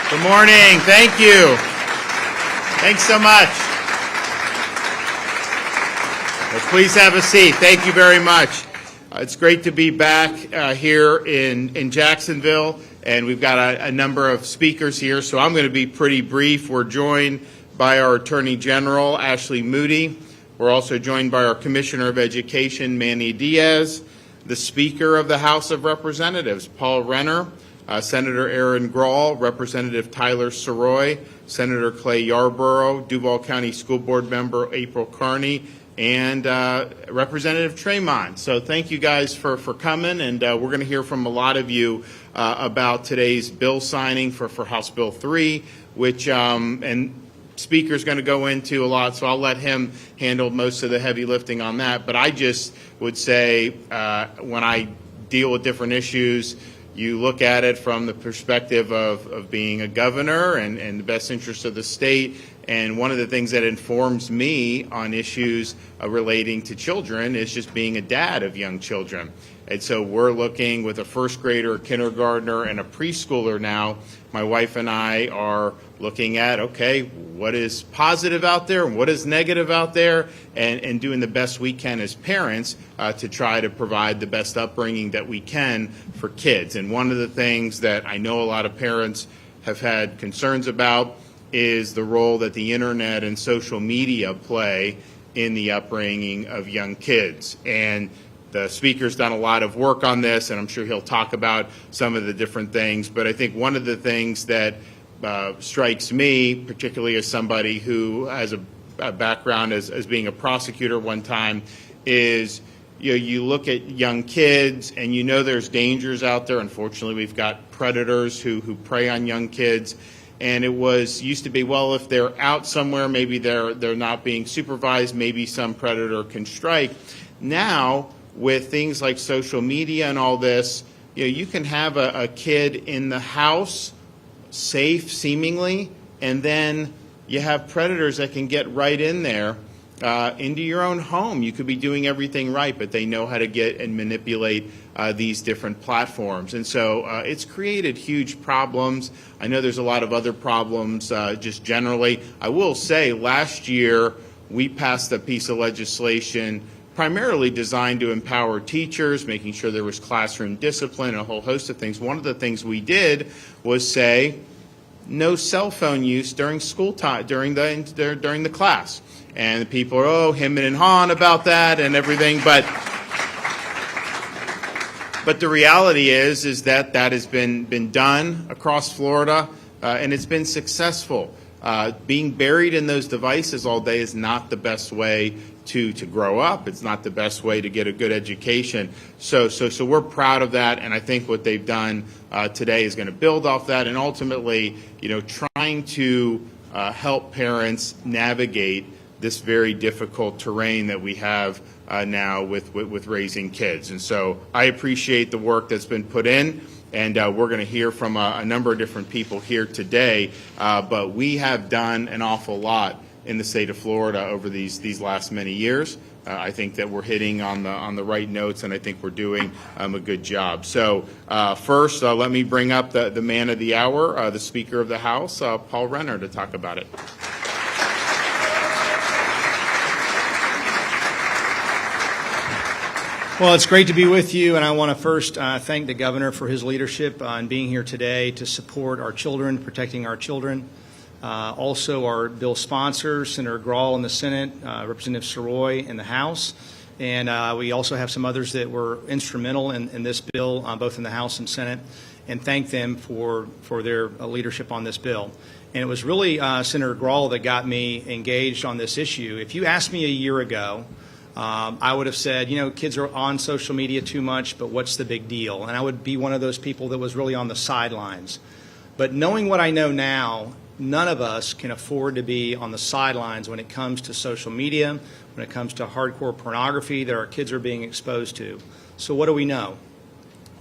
Good morning. Thank you. Thanks so much. Well, please have a seat. Thank you very much. It's great to be back here in Jacksonville, and we've got a number of speakers here, so I'm going to be pretty brief. We're joined by our Attorney General, Ashley Moody. We're also joined by our Commissioner of Education, Manny Diaz, the Speaker of the House of Representatives, Paul Renner, Senator Aaron Grahl, Representative Tyler Soroy, Senator Clay Yarborough, Duval County School Board member April Carney, and Representative Tremont. So thank you guys for coming, and we're going to hear from a lot of you about today's bill signing for House Bill 3, which and Speaker's going to go into a lot, so I'll let him handle most of the heavy lifting on that. But I just would say when I deal with different issues, you look at it from the perspective of being a governor and the best interest of the state. And one of the things that informs me on issues relating to children is just being a dad of young children. And so we're looking with a first grader, a kindergartner, and a preschooler now. My wife and I are looking at, okay, what is positive out there and what is negative out there, and doing the best we can as parents to try to provide the best upbringing that we can for kids. And one of the things that I know a lot of parents have had concerns about is the role that the internet and social media play in the upbringing of young kids. And the Speaker's done a lot of work on this, and I'm sure he'll talk about some of the different things. But I think one of the things that strikes me, particularly as somebody who has a background as being a prosecutor one time, is you look at young kids and you know there's dangers out there. Unfortunately, we've got predators who prey on young kids. And it used to be, well, if they're out somewhere, maybe they're not being supervised, maybe some predator can strike. Now, with things like social media and all this, you can have a kid in the house, safe seemingly, and then you have predators that can get right in there into your own home. You could be doing everything right, but they know how to get and manipulate these different platforms. And so it's created huge problems. I know there's a lot of other problems just generally. I will say last year we passed a piece of legislation primarily designed to empower teachers, making sure there was classroom discipline, and a whole host of things. One of the things we did was say no cell phone use during school time, during the class. And people are hemming and hawing about that and everything, but the reality is that has been done across Florida, and it's been successful. Being buried in those devices all day is not the best way to grow up. It's not the best way to get a good education. So we're proud of that, and I think what they've done today is going to build off that, and ultimately, trying to help parents navigate this very difficult terrain that we have now with raising kids. And so I appreciate the work that's been put in, and we're going to hear from a number of different people here today. But we have done an awful lot in the state of Florida over these last many years. I think that we're hitting on the right notes, and I think we're doing a good job. So first, let me bring up the man of the hour, the Speaker of the House, Paul Renner, to talk about it. Well, it's great to be with you, and I want to first thank the governor for his leadership in being here today to support our children, protecting our children. Also, our bill sponsors, Senator Grahl in the Senate, Representative Soroy in the House, and we also have some others that were instrumental in this bill, both in the House and Senate, and thank them for their leadership on this bill. And it was really Senator Grahl that got me engaged on this issue. If you asked me a year ago, I would have said, kids are on social media too much, but what's the big deal? And I would be one of those people that was really on the sidelines. But knowing what I know now, none of us can afford to be on the sidelines when it comes to social media, when it comes to hardcore pornography that our kids are being exposed to. So what do we know?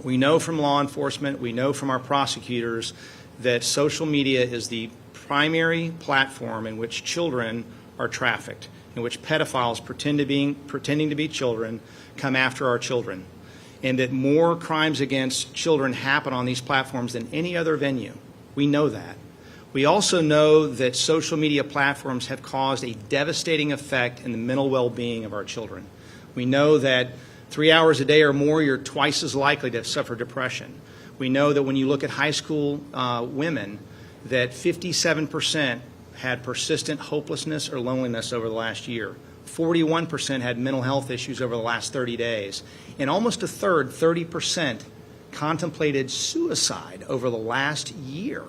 We know from law enforcement, we know from our prosecutors that social media is the primary platform in which children are trafficked, in which pedophiles pretending to be children come after our children, and that more crimes against children happen on these platforms than any other venue. We know that. We also know that social media platforms have caused a devastating effect in the mental well-being of our children. We know that 3 hours a day or more, you're twice as likely to suffer depression. We know that when you look at high school women, that 57% had persistent hopelessness or loneliness over the last year. 41% had mental health issues over the last 30 days. And almost a third, 30%, contemplated suicide over the last year.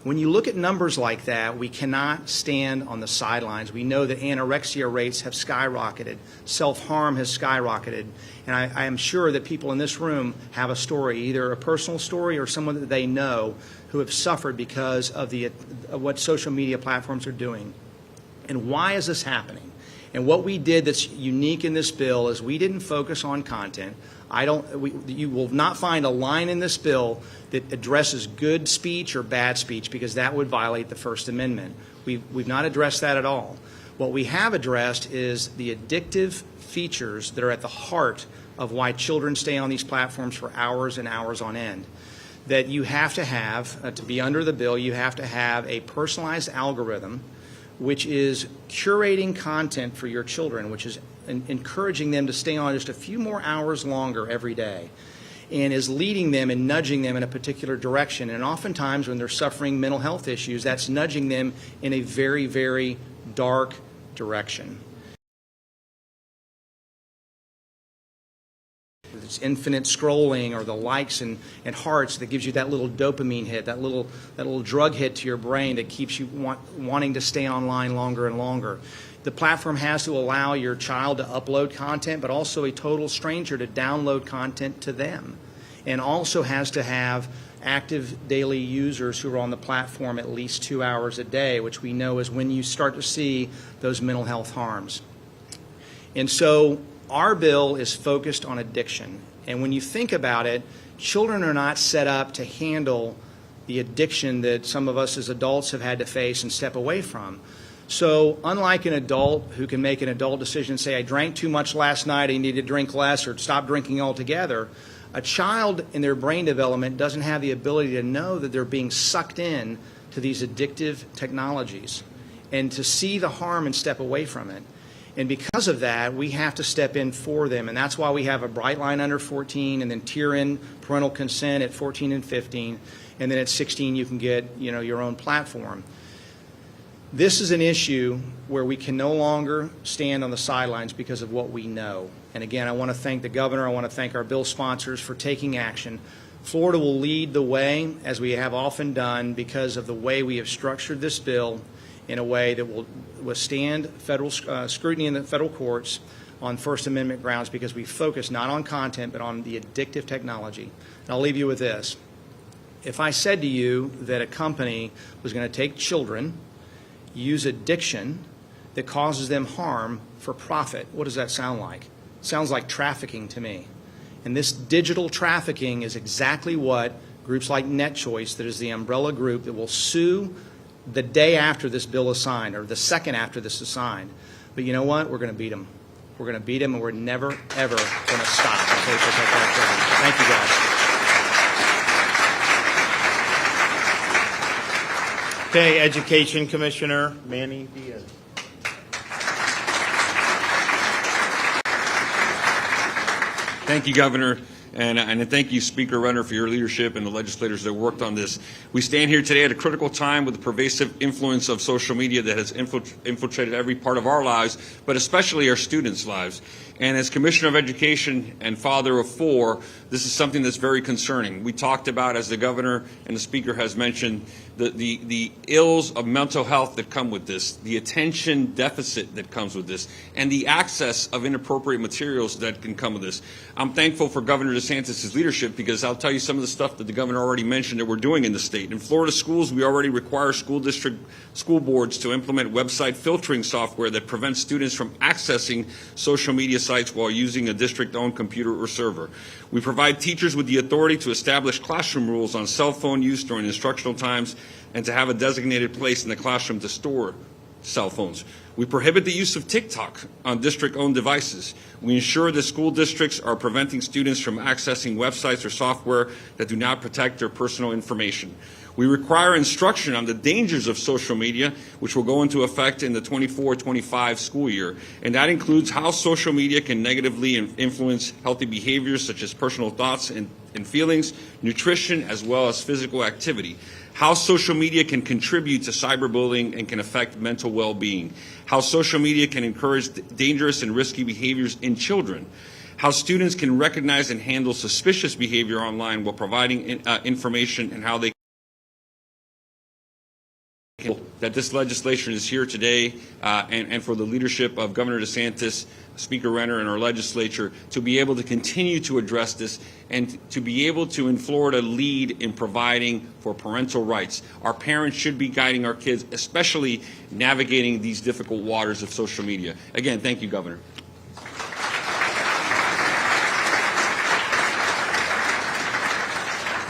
When you look at numbers like that, we cannot stand on the sidelines. We know that anorexia rates have skyrocketed, self-harm has skyrocketed, and I am sure that people in this room have a story, either a personal story or someone that they know who have suffered because of what social media platforms are doing. And why is this happening? And what we did that's unique in this bill is we didn't focus on content. You will not find a line in this bill that addresses good speech or bad speech, because that would violate the First Amendment. We've not addressed that at all. What we have addressed is the addictive features that are at the heart of why children stay on these platforms for hours and hours on end. That you have to have, to be under the bill, you have to have a personalized algorithm which is curating content for your children, which is encouraging them to stay on just a few more hours longer every day, and is leading them and nudging them in a particular direction. And oftentimes when they're suffering mental health issues, that's nudging them in a very, very dark direction. It's infinite scrolling or the likes and hearts that gives you that little dopamine hit, that little drug hit to your brain that keeps you wanting to stay online longer and longer. The platform has to allow your child to upload content, but also a total stranger to download content to them. And also has to have active daily users who are on the platform at least 2 hours a day, which we know is when you start to see those mental health harms. And so our bill is focused on addiction. And when you think about it, children are not set up to handle the addiction that some of us as adults have had to face and step away from. So unlike an adult who can make an adult decision and say, I drank too much last night, I need to drink less, or stop drinking altogether, a child in their brain development doesn't have the ability to know that they're being sucked in to these addictive technologies and to see the harm and step away from it. And because of that, we have to step in for them. And that's why we have a bright line under 14 and then tier in parental consent at 14 and 15. And then at 16, you can get, your own platform. This is an issue where we can no longer stand on the sidelines because of what we know. And again, I want to thank the governor. I want to thank our bill sponsors for taking action. Florida will lead the way, as we have often done, because of the way we have structured this bill in a way that will withstand federal scrutiny in the federal courts on First Amendment grounds, because we focus not on content but on the addictive technology. And I'll leave you with this. If I said to you that a company was going to take children, use addiction that causes them harm for profit, what does that sound like? It sounds like trafficking to me. And this digital trafficking is exactly what groups like NetChoice, that is the umbrella group that will sue the day after this bill is signed, or the second after this is signed. But you know what? We're going to beat them. We're going to beat them, and we're never, ever going to stop until we protect our children. Thank you, guys. Okay, Education Commissioner Manny Diaz. Thank you, Governor. And thank you, Speaker Runner, for your leadership and the legislators that worked on this. We stand here today at a critical time with the pervasive influence of social media that has infiltrated every part of our lives, but especially our students' lives. And as Commissioner of Education and father of 4, this is something that's very concerning. We talked about, as the Governor and the Speaker has mentioned, the ills of mental health that come with this, the attention deficit that comes with this, and the access of inappropriate materials that can come with this. I'm thankful for Governor DeSantis' leadership, because I'll tell you some of the stuff that the Governor already mentioned that we're doing in the state. In Florida schools, we already require school boards to implement website filtering software that prevents students from accessing social media sites while using a district-owned computer or server. We provide teachers with the authority to establish classroom rules on cell phone use during instructional times and to have a designated place in the classroom to store cell phones. We prohibit the use of TikTok on district-owned devices. We ensure that school districts are preventing students from accessing websites or software that do not protect their personal information. We require instruction on the dangers of social media, which will go into effect in the 24-25 school year. And that includes how social media can negatively influence healthy behaviors such as personal thoughts and feelings, nutrition, as well as physical activity. How social media can contribute to cyberbullying and can affect mental well-being. How social media can encourage dangerous and risky behaviors in children. How students can recognize and handle suspicious behavior online while providing information, and how they that this legislation is here today and for the leadership of Governor DeSantis, Speaker Renner, and our legislature to be able to continue to address this and to be able to, in Florida, lead in providing for parental rights. Our parents should be guiding our kids, especially navigating these difficult waters of social media. Again, thank you, Governor.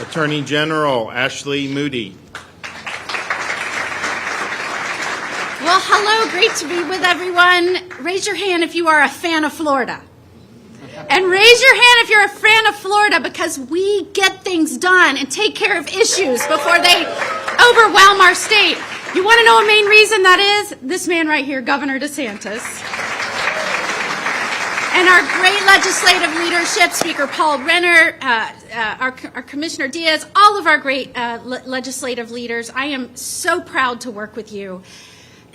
Attorney General Ashley Moody. Well, hello, great to be with everyone. Raise your hand if you are a fan of Florida. And raise your hand if you're a fan of Florida, because we get things done and take care of issues before they overwhelm our state. You want to know a main reason that is? This man right here, Governor DeSantis. And our great legislative leadership, Speaker Paul Renner, our Commissioner Diaz, all of our great legislative leaders. I am so proud to work with you.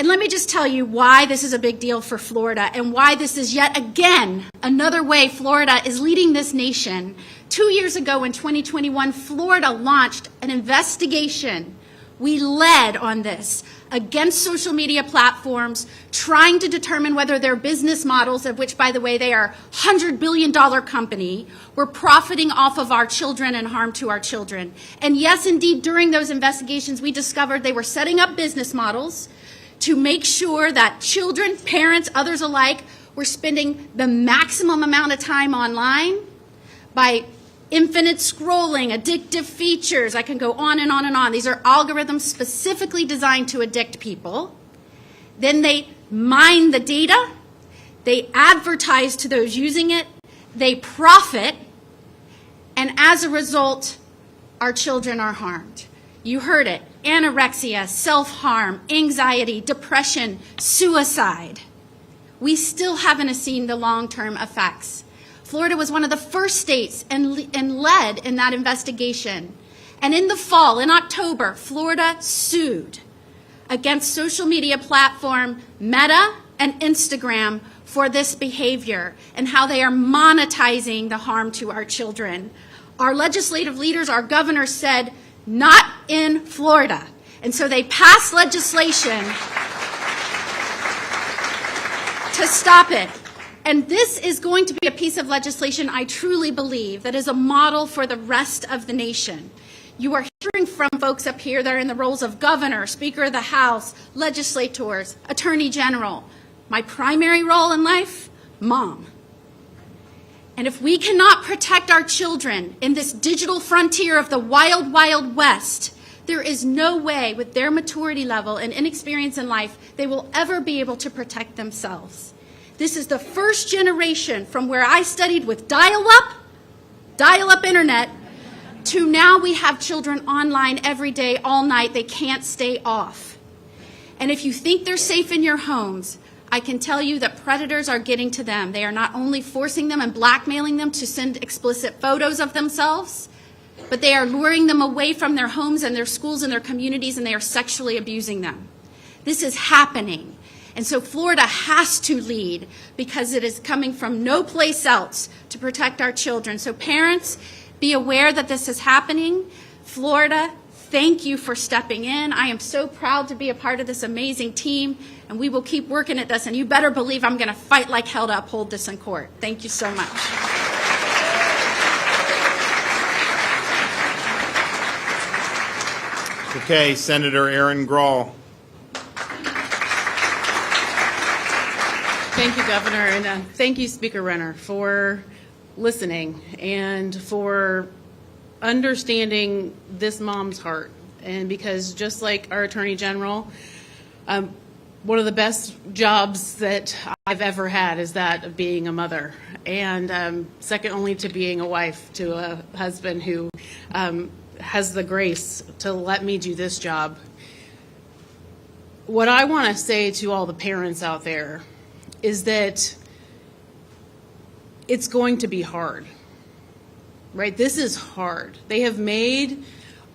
And let me just tell you why this is a big deal for Florida and why this is yet again another way Florida is leading this nation. 2 years ago in 2021, Florida launched an investigation. We led on this against social media platforms, trying to determine whether their business models, of which, by the way, they are $100 billion company, were profiting off of our children and harm to our children. And yes, indeed, during those investigations, we discovered they were setting up business models to make sure that children, parents, others alike were spending the maximum amount of time online by infinite scrolling, addictive features. I can go on and on and on. These are algorithms specifically designed to addict people. Then they mine the data. They advertise to those using it. They profit. And as a result, our children are harmed. You heard it. Anorexia, self-harm, anxiety, depression, suicide. We still haven't seen the long-term effects. Florida was one of the first states and led in that investigation. And in the fall, in October, Florida sued against social media platform Meta and Instagram for this behavior and how they are monetizing the harm to our children. Our legislative leaders, our governor said, not in Florida. And so they passed legislation to stop it. And this is going to be a piece of legislation, I truly believe, that is a model for the rest of the nation. You are hearing from folks up here that are in the roles of governor, Speaker of the House, legislators, Attorney General. My primary role in life, mom. And if we cannot protect our children in this digital frontier of the wild, wild west, there is no way with their maturity level and inexperience in life they will ever be able to protect themselves. This is the first generation from where I studied with dial-up internet, to now we have children online every day, all night. They can't stay off. And if you think they're safe in your homes, I can tell you that predators are getting to them. They are not only forcing them and blackmailing them to send explicit photos of themselves, but they are luring them away from their homes and their schools and their communities, and they are sexually abusing them. This is happening. And so Florida has to lead because it is coming from no place else to protect our children. So parents, be aware that this is happening. Florida, thank you for stepping in. I am so proud to be a part of this amazing team, and we will keep working at this. And you better believe I'm going to fight like hell to uphold this in court. Thank you so much. Okay, Senator Aaron Grawl. Thank you, Governor, and thank you, Speaker Renner, for listening and for understanding this mom's heart. And because just like our Attorney General, one of the best jobs that I've ever had is that of being a mother, and second only to being a wife to a husband who has the grace to let me do this job. What I want to say to all the parents out there is that it's going to be hard, right? This is hard. They have made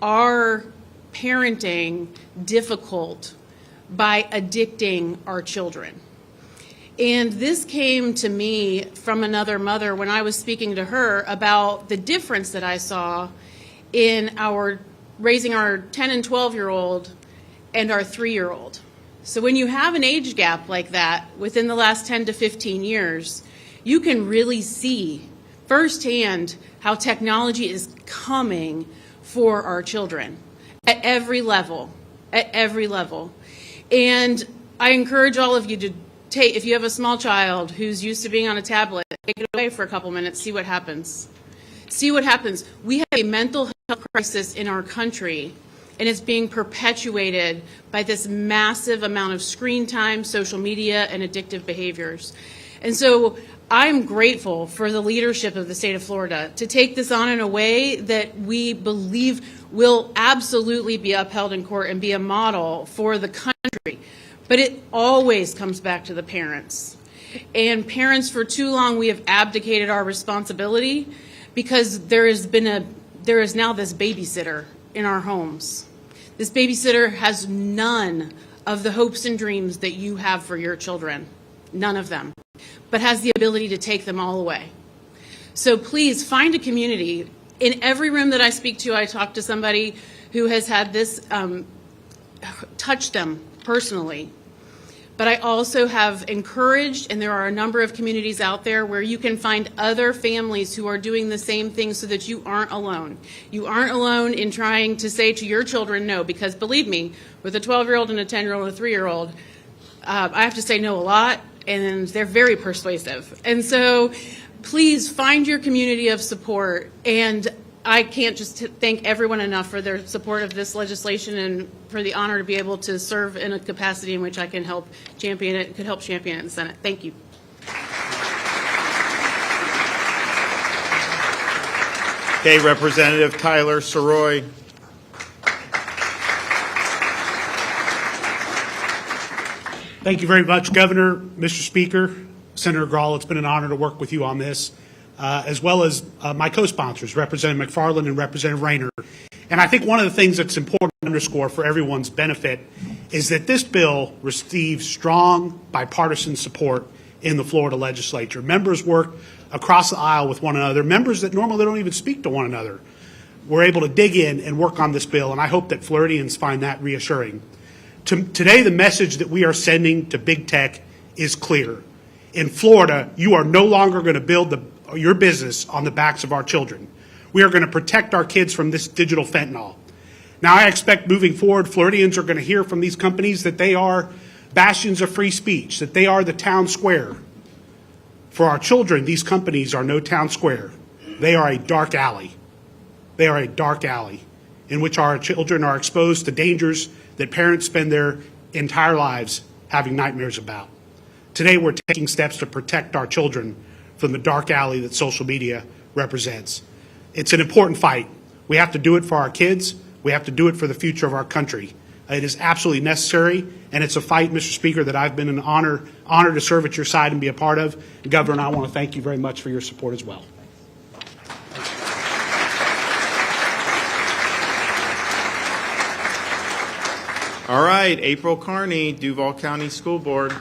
our parenting difficult by addicting our children. And this came to me from another mother when I was speaking to her about the difference that I saw in our raising our 10 and 12-year-old and our 3-year-old. So when you have an age gap like that within the last 10 to 15 years, you can really see firsthand how technology is coming for our children at every level, And I encourage all of you to take, if you have a small child who's used to being on a tablet, take it away for a couple minutes, see what happens. See what happens. We have a mental health crisis in our country, and it's being perpetuated by this massive amount of screen time, social media, and addictive behaviors. And so I'm grateful for the leadership of the state of Florida to take this on in a way that we believe will absolutely be upheld in court and be a model for the country. But it always comes back to the parents. And parents, for too long, we have abdicated our responsibility because there is now this babysitter in our homes. This babysitter has none of the hopes and dreams that you have for your children, none of them, but has the ability to take them all away. So please find a community. In every room that I speak to, I talk to somebody who has had this touch them personally. But I also have encouraged, and there are a number of communities out there where you can find other families who are doing the same thing so that you aren't alone. You aren't alone in trying to say to your children no, because believe me, with a 12-year-old and a 10-year-old and a 3-year-old, I have to say no a lot, and they're very persuasive. And so please find your community of support, and I can't just thank everyone enough for their support of this legislation and for the honor to be able to serve in a capacity in which I can help champion it, could help champion it in the Senate. Thank you. Okay, Representative Tyler Soroy. Thank you very much, Governor, Mr. Speaker, Senator Grahl. It's been an honor to work with you on this, as well as my co-sponsors, Representative McFarland and Representative Rayner. And I think one of the things that's important to underscore for everyone's benefit is that this bill receives strong bipartisan support in the Florida legislature. Members work across the aisle with one another. Members that normally don't even speak to one another were able to dig in and work on this bill, and I hope that Floridians find that reassuring. Today, the message that we are sending to big tech is clear. In Florida, you are no longer going to build your business on the backs of our children. We are going to protect our kids from this digital fentanyl. Now, I expect moving forward, Floridians are going to hear from these companies that they are bastions of free speech, that they are the town square. For our children, these companies are no town square. They are a dark alley. They are a dark alley in which our children are exposed to dangers that parents spend their entire lives having nightmares about. Today, we're taking steps to protect our children from the dark alley that social media represents. It's an important fight. We have to do it for our kids. We have to do it for the future of our country. It is absolutely necessary, and it's a fight, Mr. Speaker, that I've been an honor to serve at your side and be a part of. And Governor, I want to thank you very much for your support as well. All right, April Carney, Duval County School Board.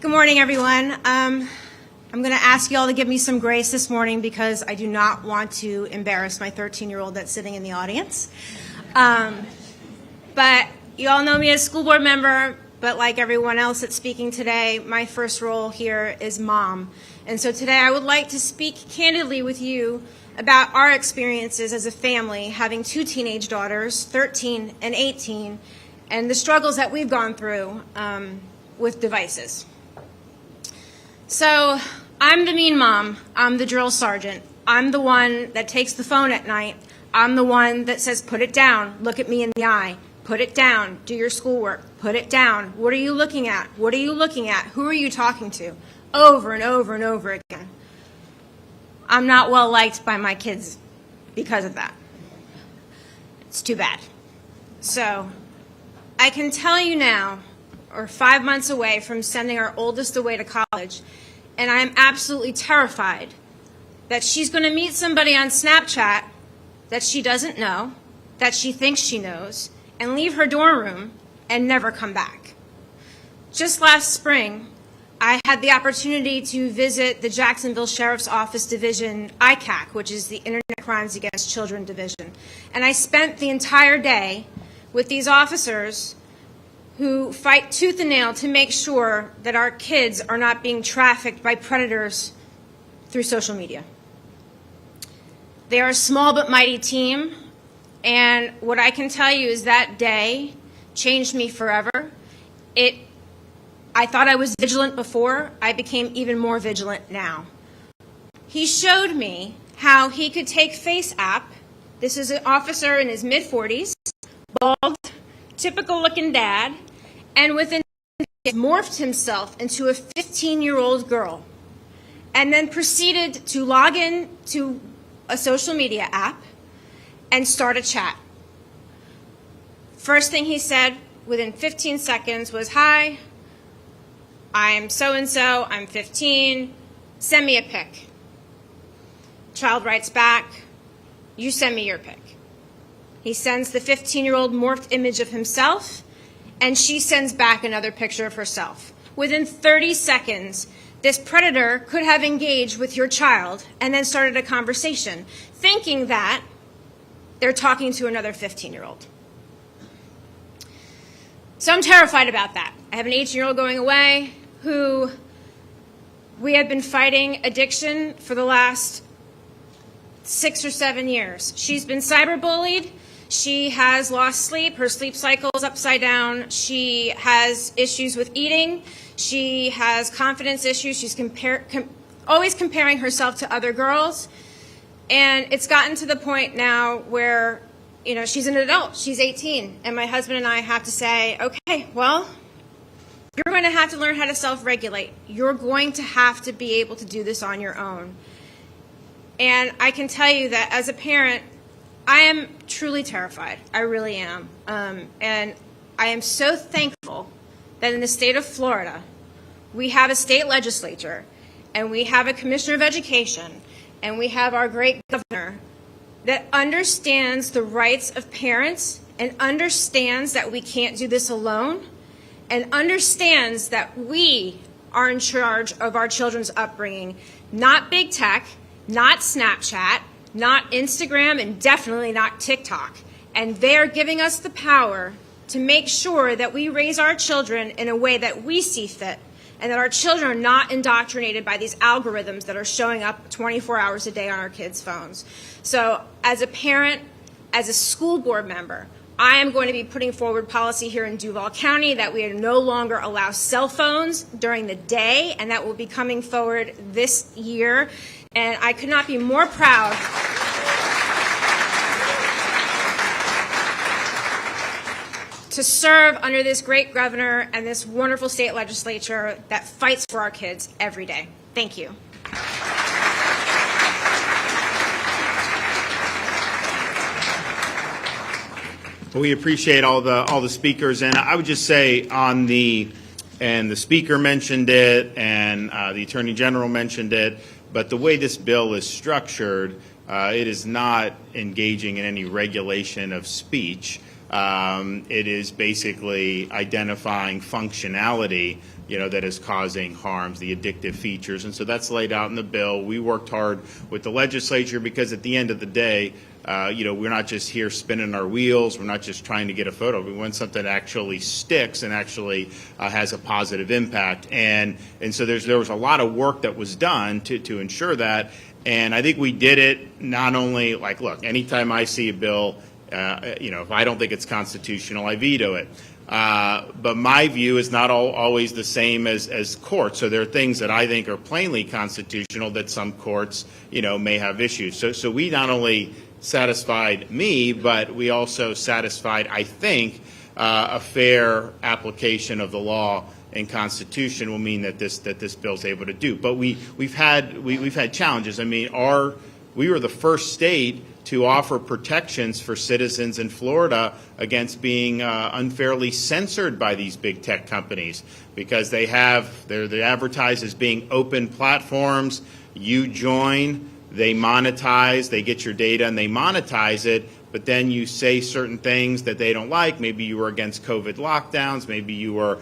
Good morning, everyone. I'm going to ask you all to give me some grace this morning because I do not want to embarrass my 13-year-old that's sitting in the audience. But you all know me as school board member, but like everyone else that's speaking today, my first role here is mom. And so today I would like to speak candidly with you about our experiences as a family, having two teenage daughters, 13 and 18, and the struggles that we've gone through with devices. So I'm the mean mom. I'm the drill sergeant. I'm the one that takes the phone at night I'm the one that says, put it down, look at me in the eye, put it down, do your schoolwork, put it down. What are you looking at? What are you looking at? Who are you talking to? Over and over and over again. I'm not well liked by my kids because of that. It's too bad. So I can tell you now, we're 5 months away from sending our oldest away to college, and I am absolutely terrified that she's going to meet somebody on Snapchat that she doesn't know, that she thinks she knows, and leave her dorm room and never come back. Just last spring, I had the opportunity to visit the Jacksonville Sheriff's Office Division, ICAC, which is the Internet Crimes Against Children Division. And I spent the entire day with these officers who fight tooth and nail to make sure that our kids are not being trafficked by predators through social media. They are a small but mighty team, and what I can tell you is that day changed me forever. I thought I was vigilant before. I became even more vigilant now. He showed me how he could take FaceApp. This is an officer in his mid-40s, bald, typical-looking dad, and within he morphed himself into a 15-year-old girl and then proceeded to log in to a social media app and start a chat. First thing he said within 15 seconds was, "Hi, I'm so-and-so, I'm 15, send me a pic." Child writes back, "You send me your pic." He sends the 15-year-old morphed image of himself, and she sends back another picture of herself. Within 30 seconds, this predator could have engaged with your child and then started a conversation, thinking that they're talking to another 15-year-old. So I'm terrified about that. I have an 18-year-old going away who we have been fighting addiction for the last 6 or 7 years. She's been cyberbullied. She has lost sleep. Her sleep cycle is upside down. She has issues with eating. She has confidence issues. She's always comparing herself to other girls. And it's gotten to the point now where, she's an adult. She's 18. And my husband and I have to say, okay, well, you're going to have to learn how to self-regulate. You're going to have to be able to do this on your own. And I can tell you that as a parent, I am truly terrified. I really am. And I am so thankful that in the state of Florida, we have a state legislature, and we have a commissioner of education, and we have our great governor that understands the rights of parents and understands that we can't do this alone, and understands that we are in charge of our children's upbringing, not big tech, not Snapchat, not Instagram, and definitely not TikTok. And they are giving us the power to make sure that we raise our children in a way that we see fit, and that our children are not indoctrinated by these algorithms that are showing up 24 hours a day on our kids' phones. So as a parent, as a school board member, I am going to be putting forward policy here in Duval County that we no longer allow cell phones during the day, and that will be coming forward this year. And I could not be more proud to serve under this great governor and this wonderful state legislature that fights for our kids every day. Thank you. We appreciate all the speakers, and I would just say and the speaker mentioned it, and the Attorney General mentioned it, but the way this bill is structured, it is not engaging in any regulation of speech. It is basically identifying functionality, that is causing harms, the addictive features, and so that's laid out in the bill. We worked hard with the legislature because at the end of the day, we're not just here spinning our wheels. We're not just trying to get a photo. We want something that actually sticks and actually has a positive impact. And so there was a lot of work that was done to ensure that. And I think we did it not only look, anytime I see a bill, if I don't think it's constitutional, I veto it. But my view is not always the same as courts. So there are things that I think are plainly constitutional that some courts, may have issues. So we not only satisfied me, but we also satisfied, I think, a fair application of the law and Constitution will mean that this bill is able to do. But we've had challenges. I mean, we were the first state to offer protections for citizens in Florida against being unfairly censored by these big tech companies, because they're advertised as being open platforms. You join, they monetize, they get your data and they monetize it, but then you say certain things that they don't like. Maybe you were against COVID lockdowns. Maybe you were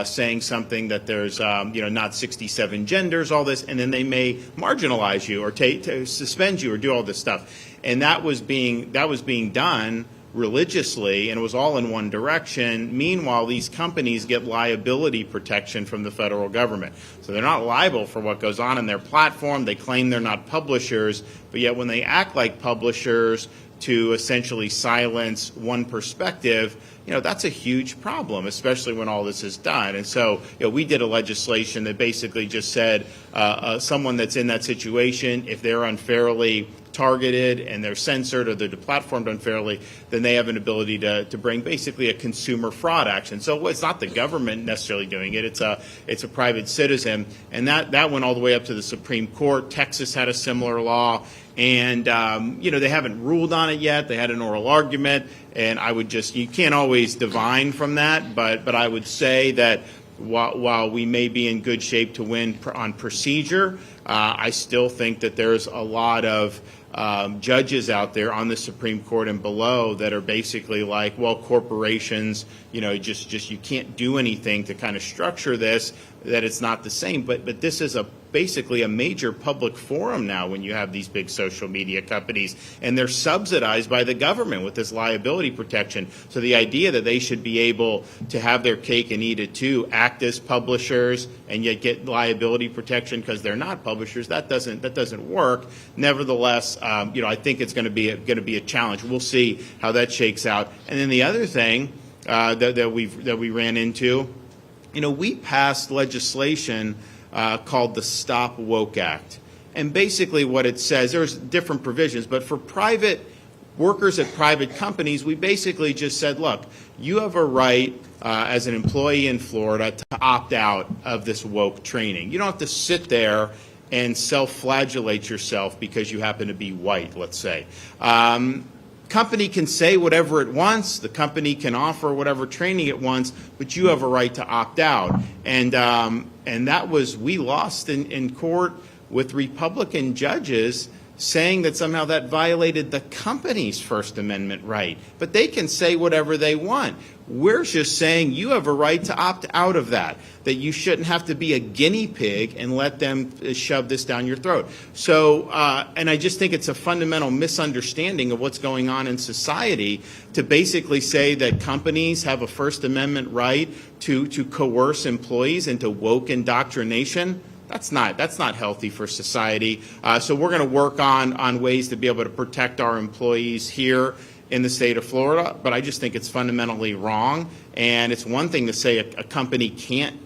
saying something that there's not 67 genders, all this, and then they may marginalize you or suspend you or do all this stuff. And that was being done religiously, and it was all in one direction. Meanwhile, these companies get liability protection from the federal government. So they're not liable for what goes on in their platform. They claim they're not publishers, but yet when they act like publishers to essentially silence one perspective, that's a huge problem, especially when all this is done. And so, we did a legislation that basically just said someone that's in that situation, if they're unfairly targeted and they're censored or they're deplatformed unfairly, then they have an ability to bring basically a consumer fraud action. So it's not the government necessarily doing it; it's a private citizen, and that went all the way up to the Supreme Court. Texas had a similar law. And, they haven't ruled on it yet. They had an oral argument, and you can't always divine from that, but I would say that while we may be in good shape to win on procedure, I still think that there's a lot of judges out there on the Supreme Court and below that are basically like, well, corporations, just you can't do anything to kind of structure this, that it's not the same. But this is basically a major public forum now when you have these big social media companies, and they're subsidized by the government with this liability protection. So the idea that they should be able to have their cake and eat it too, act as publishers and yet get liability protection because they're not publishers, that doesn't work. Nevertheless, I think it's going to be a challenge. We'll see how that shakes out. And then the other thing that we ran into, we passed legislation called the Stop Woke Act. And basically what it says, there's different provisions, but for private workers at private companies, we basically just said, look, you have a right as an employee in Florida to opt out of this woke training. You don't have to sit there and self-flagellate yourself because you happen to be white, let's say. Company can say whatever it wants. The company can offer whatever training it wants, but you have a right to opt out. And we lost in court with Republican judges saying that somehow that violated the company's First Amendment right. But they can say whatever they want. We're just saying you have a right to opt out of that you shouldn't have to be a guinea pig and let them shove this down your throat. So, and I just think it's a fundamental misunderstanding of what's going on in society to basically say that companies have a First Amendment right to coerce employees into woke indoctrination. That's not healthy for society. So we're going to work on ways to be able to protect our employees here in the state of Florida, but I just think it's fundamentally wrong. And it's one thing to say a company can't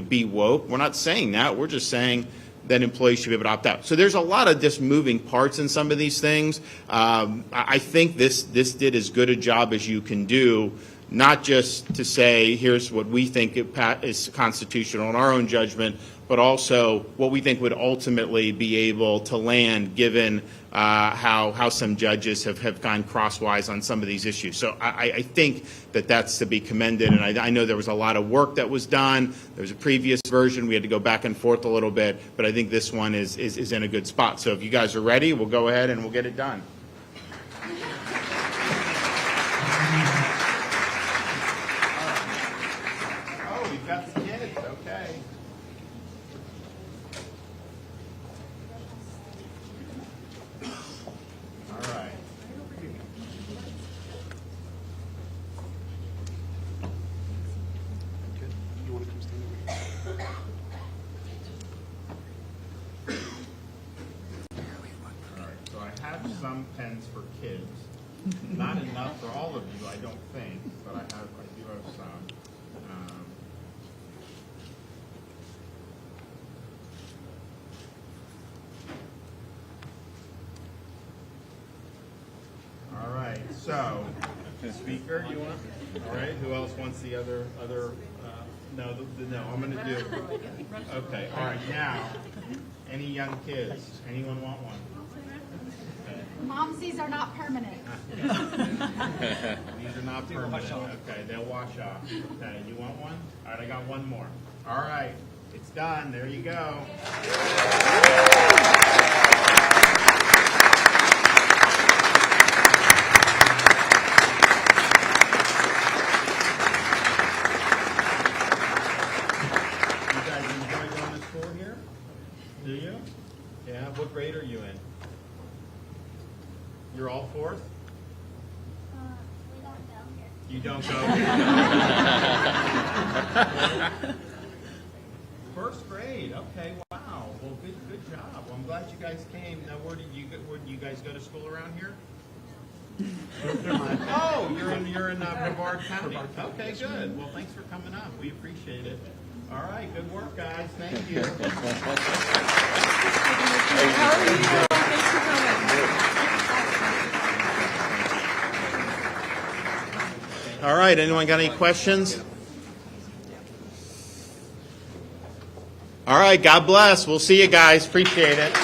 be woke. We're not saying that. We're just saying that employees should be able to opt out. So there's a lot of just moving parts in some of these things. I think this did as good a job as you can do, not just to say here's what we think is constitutional in our own judgment, but also what we think would ultimately be able to land given how some judges have gone crosswise on some of these issues. So I think that's to be commended, and I know there was a lot of work that was done. There was a previous version. We had to go back and forth a little bit, but I think this one is in a good spot. So if you guys are ready, we'll go ahead and we'll get it done. Oh, we've got the kids. Okay. Some pens for kids. Not enough for all of you, I don't think, but I do have some. So, Speaker, you want? All right. Who else wants the other? No, no. I'm going to do. Okay. All right. Now, any young kids? Anyone want one? Momsies are not permanent. These are not permanent. Okay, they'll wash off. Okay, you want one? All right, I got one more. All right, it's done. There you go. You guys enjoy going to school here? Do you? Yeah. What grade are you in? You're all fourth? We don't go here. You don't go here? First grade. Okay. Wow. Well, good job. Well, I'm glad you guys came. Now, where did you guys go to school around here? Oh, you're in Brevard County. Okay, good. Well, thanks for coming up. We appreciate it. All right. Good work, guys. Thank you. All right, anyone got any questions? All right, God bless. We'll see you guys. Appreciate it.